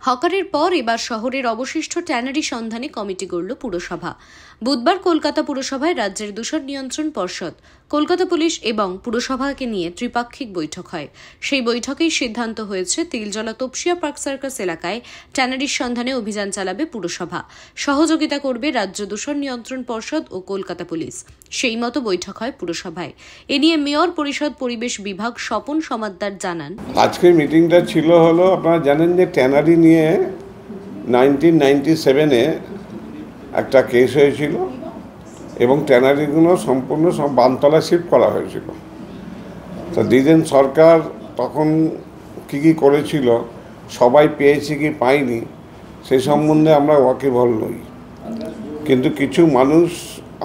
হকারের পর এবার শহরের অবশিষ্ট ট্যানারি সন্ধানে কমিটি গড়ল পুরসভা। বুধবার কলকাতা পুরসভায় রাজ্যের দূষণ নিয়ন্ত্রণ পর্ষদ, কলকাতা পুলিশ এবং পুরসভাকে নিয়ে ত্রিপাক্ষিক বৈঠক হয়। সেই বৈঠকেই সিদ্ধান্ত হয়েছে তিলজলা তপসিয়া পার্ক সার্কাস এলাকায় ট্যানারির সন্ধানে অভিযান চালাবে পুরসভা। সহযোগিতা করবে রাজ্য দূষণ নিয়ন্ত্রণ পর্ষদ ও কলকাতা পুলিশ। সেই মতো বৈঠক হয় পুরসভায়। এ নিয়ে মেয়র পরিষদ পরিবেশ বিভাগ স্বপন সমাদ্দার জানান, আজকের মিটিংটা ছিল হলো আপনারা জানেন যে ট্যানারি নিয়ে 1997-এ একটা কেস হয়েছিল এবং ট্যানারিগুলো সম্পূর্ণ সব বানতলায় শিফট করা হয়েছিল। তো দ্বিজেন সরকার তখন কী করেছিল, সবাই পেয়েছে কি পায়নি সেই সম্বন্ধে আমরা ওয়াকিবহাল নই, কিন্তু কিছু মানুষ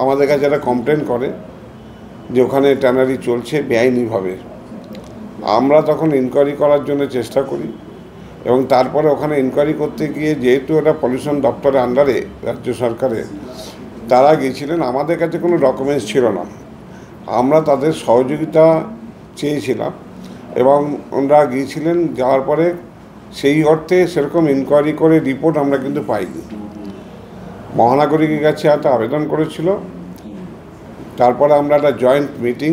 আমাদের কাছে একটা কমপ্লেন করে যে ওখানে ট্যানারি চলছে বেআইনিভাবে। আমরা তখন ইনকোয়ারি করার জন্য চেষ্টা করি এবং তারপরে ওখানে ইনকোয়ারি করতে গিয়ে যেহেতু এটা পলিউশন দপ্তরের আন্ডারে রাজ্য সরকারের, তারা গিয়েছিলেন, আমাদের কাছে কোনো ডকুমেন্টস ছিল না। আমরা তাদের সহযোগিতা চেয়েছিলাম এবং ওনারা গিয়েছিলেন, যাওয়ার পরে সেই অর্থে সেরকম ইনকোয়ারি করে রিপোর্ট আমরা কিন্তু পাইনি। মহানগরীর কাছে একটা আবেদন করেছিল, তারপরে আমরা একটা joint meeting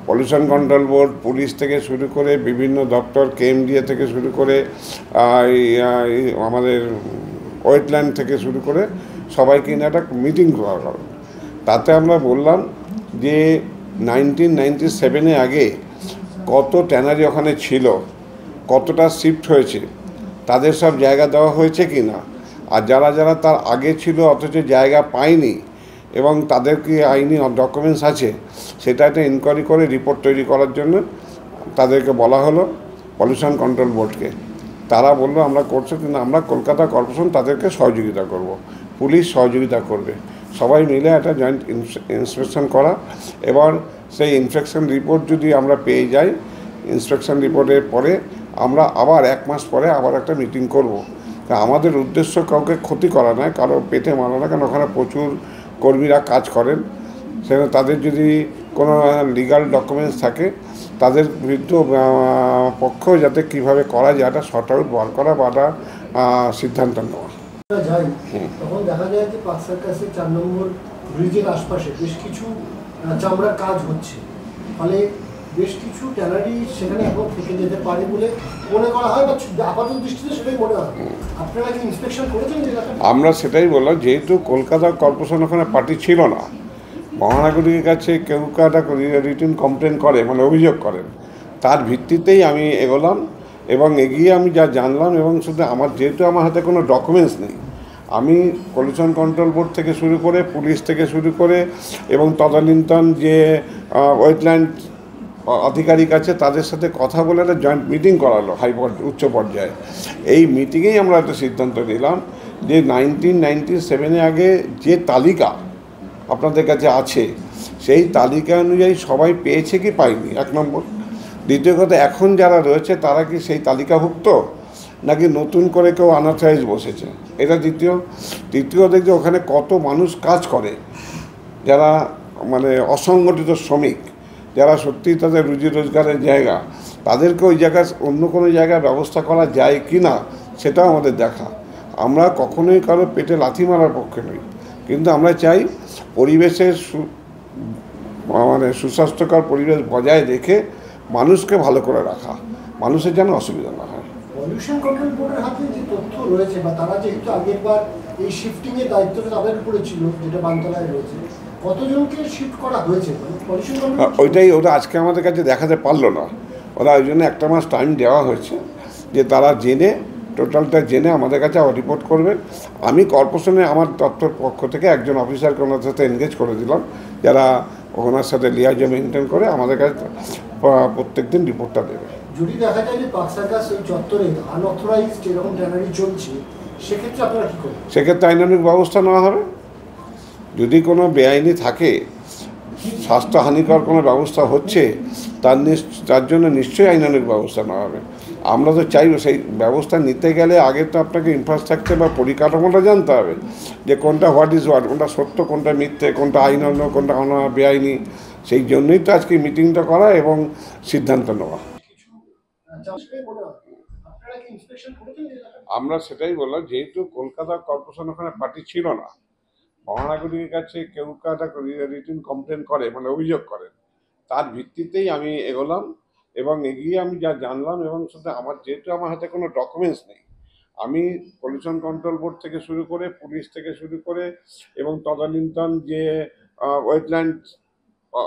pollution control board, police থেকে শুরু করে বিভিন্ন দপ্তর, কেএমডিএ থেকে শুরু করে আমাদের ওয়েটল্যান্ড থেকে শুরু করে সবাইকে নিয়ে একটা মিটিং করা হলো। তাতে আমরা বললাম যে 1997-এ আগে কত ট্যানারি ওখানে ছিল, কতটা শিফট হয়েছে, তাদের সব জায়গা দেওয়া হয়েছে কি না, আর যারা যারা তার আগে ছিল অথচ জায়গা পায়নি এবং তাদের কি আইনি ডকুমেন্টস আছে, সেটা একটা ইনকোয়ারি করে রিপোর্ট তৈরি করার জন্য তাদেরকে বলা হলো পলিউশন কন্ট্রোল বোর্ডকে। তারা বললো আমরা করছি, কিন্তু আমরা কলকাতা কর্পোরেশন তাদেরকে সহযোগিতা করব, পুলিশ সহযোগিতা করবে, সবাই মিলে একটা জয়েন্ট ইন্সপেকশন করা। এবার সেই ইন্সপেকশন রিপোর্ট যদি আমরা পেয়ে যাই, ইন্সপেকশন রিপোর্টের পরে আমরা আবার 1 মাস পরে আবার একটা মিটিং করব। তা আমাদের উদ্দেশ্য কাউকে ক্ষতি করা নয়, কারো পেটে মারা না, কারণ ওখানে প্রচুর কর্মীরা কাজ করেন, সেখানে তাদের যদি কোনো লিগাল ডকুমেন্টস থাকে তাদের বিরুদ্ধে পক্ষেও যাতে কীভাবে করা যায় এটা শর্ট আউট বার করা বা সিদ্ধান্ত নেওয়া যায়। তখন দেখা যায় যে পার্ক সার্কাসের 4 নম্বর ব্রিজের আশপাশে বেশ কিছু চামড়ার কাজ হচ্ছে, ফলে বেশ কিছু ট্যানারি সেখানে এখন থেকে যেতে পারে বলে মনে করা হয় বা আপাতত দৃষ্টিতে সেটাই মনে হয়। আপনারা কি ইন্সপেকশন করেছেন? আমরা সেটাই বললাম, যেহেতু কলকাতা কর্পোরেশন ওখানে পার্টি ছিল না, মহানগরীর কাছে কেউ একটা রিটেন কমপ্লেন করে, মানে অভিযোগ করেন, তার ভিত্তিতেই আমি এগোলাম এবং এগিয়ে আমি যা জানলাম, এবং শুধু আমার যেহেতু আমার হাতে কোনো ডকুমেন্টস নেই, আমি পলিউশন কন্ট্রোল বোর্ড থেকে শুরু করে পুলিশ থেকে শুরু করে এবং তদানীন্তন যে ওয়েটল্যান্ড আধিকারিক আছে তাদের সাথে কথা বলে একটা জয়েন্ট মিটিং করালো উচ্চ পর্যায়ে। এই মিটিংয়েই আমরা একটা সিদ্ধান্ত নিলাম যে 1997-এ আগে যে তালিকা আপনাদের কাছে আছে সেই তালিকা অনুযায়ী সবাই পেয়েছে কি পায়নি, 1 নম্বর। দ্বিতীয় কথা, এখন যারা রয়েছে তারা কি সেই তালিকাভুক্ত নাকি নতুন করে কেউ আনঅথরাইজ বসেছে, এটা দ্বিতীয়। তৃতীয় দেখছে ওখানে কত মানুষ কাজ করে, যারা মানে অসংগঠিত শ্রমিক, যারা সত্যিই তাদের রুজি রোজগারের জায়গা, তাদেরকে ওই জায়গায় অন্য কোনো জায়গায় ব্যবস্থা করা যায় কি না সেটাও আমাদের দেখা। আমরা কখনোই কারো পেটে লাথি মারার পক্ষে নই, কিন্তু আমরা চাই পরিবেশের মানে সুস্বাস্থ্যকর পরিবেশ বজায় রেখে মানুষকে ভালো করে রাখা, মানুষের যেন অসুবিধা না হয়। পলিউশন কন্ট্রোল বোর্ডের হাতে যে তথ্য রয়েছে বা তারা যেহেতু আগেরবার এই শিফটিংয়ের দায়িত্বটা তাদের উপরে ছিল, যেটা বানতলায় রয়েছে, কতজনকে শিফট করা হয়েছে? ওটা আজকে আমাদের কাছে দেখাতে পারলো না, ওরা ওই জন্য 1 মাস টাইম দেওয়া হয়েছে যে তারা জেনে টোটালটা জেনে আমাদের কাছে আবার রিপোর্ট করবে। আমি কর্পোরেশনে আমার দপ্তর পক্ষ থেকে একজন অফিসারকে ওনার সাথে এনগেজ করে দিলাম, যারা ওনার সাথে লিয়াজে মেনটেন করে আমাদের কাছে প্রত্যেক দিন রিপোর্টটা দেবে। যদি দেখা যায় যে পার্ক সার্কাস এই চত্বরে আনঅথরাইজড এরকম ট্যানারি চলছে, সেক্ষেত্রে আপনারা কী করবেন? সেক্ষেত্রে আইনানুগ ব্যবস্থা নেওয়া হবে। যদি কোনো বেআইনি থাকে, স্বাস্থ্যহানিকর কোনো ব্যবস্থা হচ্ছে, তার জন্য নিশ্চয়ই আইনানুগ ব্যবস্থা নেওয়া হবে। আমরা তো চাইব সেই ব্যবস্থা নিতে গেলে আগে তো আপনাকে ইনফ্রাস্ট্রাকচার বা পরিকাঠামোটা জানতে হবে, যে কোনটা হোয়াট ইজ হোয়াট, কোনটা সত্য, কোনটা মিথ্যে, কোনটা আইনান্য, কোনটা বেআইনি। সেই জন্যই তো আজকে মিটিংটা করা এবং সিদ্ধান্ত নেওয়া। আপনারা কি ইন্সপেকশন করেছেন? আমরা সেটাই বললাম, যেহেতু কলকাতা কর্পোরেশন ওখানে পার্টি ছিল না, মহানগরীর কাছে কেউ একটা রিটেন কমপ্লেন করে, মানে অভিযোগ করেন, তার ভিত্তিতেই আমি এগোলাম এবং এগিয়ে আমি যা জানলাম, এবং শুধু আমার যেহেতু আমার হাতে কোনো ডকুমেন্টস নেই, আমি পলিউশন কন্ট্রোল বোর্ড থেকে শুরু করে, পুলিশ থেকে শুরু করে, এবং তদানীন্তন যে ওয়েটল্যান্ড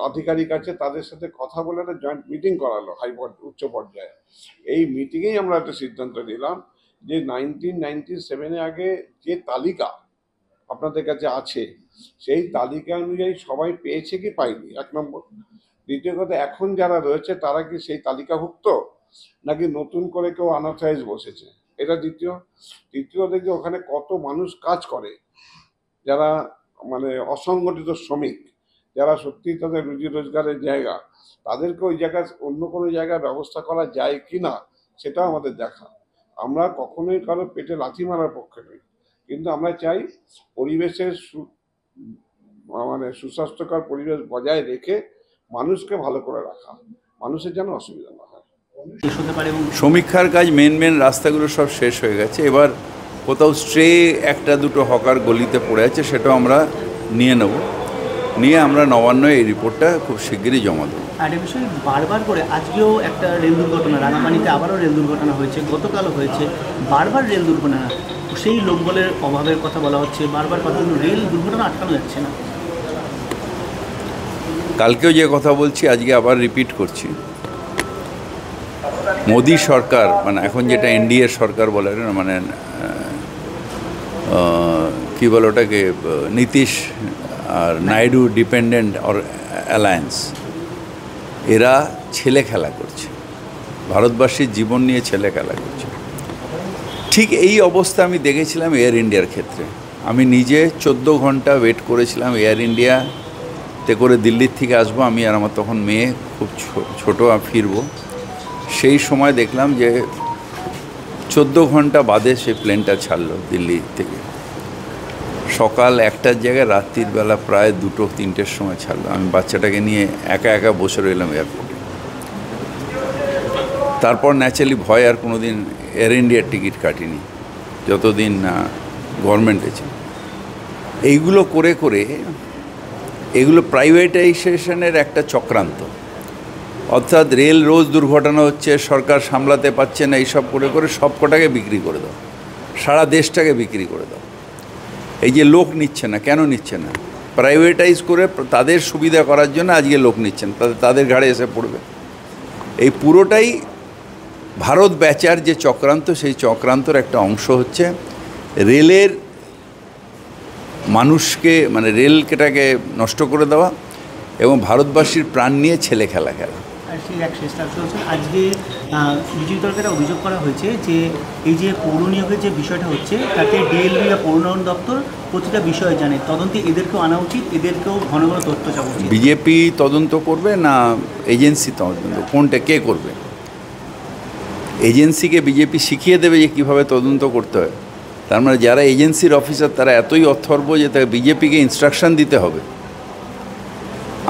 আধিকারিক আছে তাদের সাথে কথা বলে একটা জয়েন্ট মিটিং করালো উচ্চ পর্যায়ে। এই মিটিংয়েই আমরা একটা সিদ্ধান্ত নিলাম যে 1997 আগে যে তালিকা আপনাদের কাছে আছে, সেই তালিকা অনুযায়ী সবাই পেয়েছে কি পায়নি, এক নম্বর। দ্বিতীয় কথা, এখন যারা রয়েছে তারা কি সেই তালিকাভুক্ত নাকি নতুন করে কেউ আনঅথরাইজ বসেছে, এটা দ্বিতীয়। তৃতীয় দেখি ওখানে কত মানুষ কাজ করে, যারা মানে অসংগঠিত শ্রমিক, যারা সত্যি তাদের রুজি রোজগারের জায়গা, তাদেরকে ওই জায়গায় অন্য কোনো জায়গায় ব্যবস্থা করা যায় কি না সেটাও আমাদের দেখা। আমরা কখনোই কারো পেটে লাথি মারার পক্ষে নই, কিন্তু আমরা চাই পরিবেশের মানে সুস্বাস্থ্যকর পরিবেশ বজায় রেখে মানুষকে ভালো করে রাখা, মানুষের যেন অসুবিধা না হয়। সমীক্ষার কাজ মেন রাস্তাগুলো সব শেষ হয়ে গেছে, এবার কোথাও স্ট্রে একটা দুটো হকার গলিতে পড়ে আছে, সেটাও আমরা নিয়ে নেব, নিয়ে আমরা নবান্ন এই রিপোর্টটা খুব শিগগিরই জমা দেবো। আর এ বিষয়ে বারবার করে আজকেও একটা রেল দুর্ঘটনা, রাঙাপানিতে আবারও রেল দুর্ঘটনা হয়েছে, গতকালও হয়েছে, বারবার রেল দুর্ঘটনা, সেই লোকবলের অভাবের কথা বলা হচ্ছে, বারবার কথা, রেল দুর্ঘটনা আটকানো যাচ্ছে না। কালকেও যে কথা বলছি আজকে আবার রিপিট করছি, মোদি সরকার, মানে এখন যেটা এনডিএ সরকার বলে না, মানে কী বলে ওটাকে, নীতিশ আর নাইডু ডিপেন্ডেন্ট অর অ্যালায়েন্স, এরা ছেলে খেলা করছে, ভারতবাসীর জীবন নিয়ে ছেলে খেলা করছে। ঠিক এই অবস্থা আমি দেখেছিলাম এয়ার ইন্ডিয়ার ক্ষেত্রে। আমি নিজে 14 ঘন্টা ওয়েট করেছিলাম এয়ার ইন্ডিয়াতে করে দিল্লির থেকে আসবো, আমি আর আমার তখন মেয়ে খুব ছোটো, ফিরবো। সেই সময় দেখলাম যে 14 ঘন্টা বাদে সেই প্লেনটা ছাড়লো দিল্লি থেকে, সকাল 1টার জায়গায় রাত্রির বেলা প্রায় 2-3টের সময় ছাড়লো। আমি বাচ্চাটাকে নিয়ে একা বসে রইলাম এয়ারপোর্টে। তারপর ন্যাচারালি ভয় আর কোনো দিন এয়ার ইন্ডিয়ার টিকিট কাটিনি যতদিন না গভর্নমেন্টে ছিল। এইগুলো করে এগুলো প্রাইভেটাইজেশনের একটা চক্রান্ত, অর্থাৎ রেল রোজ দুর্ঘটনা হচ্ছে, সরকার সামলাতে পারছে না, এইসব করে সব কটাকে বিক্রি করে দাও, সারা দেশটাকে বিক্রি করে দাও। এই যে লোক নিচ্ছে না, কেন নিচ্ছে না? প্রাইভেটাইজ করে তাদের সুবিধা করার জন্য আজকে লোক নিচ্ছেন, তাদের ঘাড়ে এসে পড়বে। এই পুরোটাই ভারত বেচার যে চক্রান্ত, সেই চক্রান্তর একটা অংশ হচ্ছে রেলের মানুষকে, মানে রেলটাকে নষ্ট করে দেওয়া এবং ভারতবাসীর প্রাণ নিয়ে ছেলে খেলা। আর সেই এক শেষটা চলছে, আজকে বিজেপি দলকে অভিযোগ করা হয়েছে যে এই যে পৌর নিয়োগের যে বিষয়টা হচ্ছে, তাতে ডিএলবি বা পৌর উন্নয়ন দপ্তর প্রতিটা বিষয়ে জানে, তদন্তে এদেরকেও আনা উচিত, এদেরকেও ঘন তথ্য চাওয়া উচিত। বিজেপি তদন্ত করবে না এজেন্সি তদন্ত? কোনটা কে করবে? এজেন্সিকে বিজেপি শিখিয়ে দেবে যে কীভাবে তদন্ত করতে হয়? তার মানে যারা এজেন্সির অফিসার তারা এতই অথর্ব যে তাকে বিজেপিকে ইনস্ট্রাকশন দিতে হবে।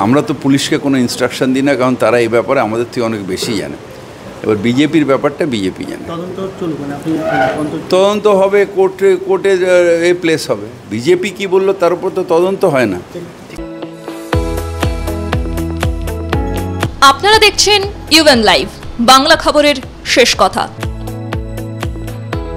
আমরা তো পুলিশকে কোনো ইনস্ট্রাকশন দিই না, কারণ তারা এই ব্যাপারে আমাদের থেকে অনেক বেশি জানে। এবার বিজেপির ব্যাপারটা বিজেপি জানে। তদন্ত হবে, কোর্টে প্লেস হবে। বিজেপি কি বললো তার উপর তো তদন্ত হয় না। আপনারা দেখছেন ইউএন লাইভ, বাংলা খবরের শেষ কথা।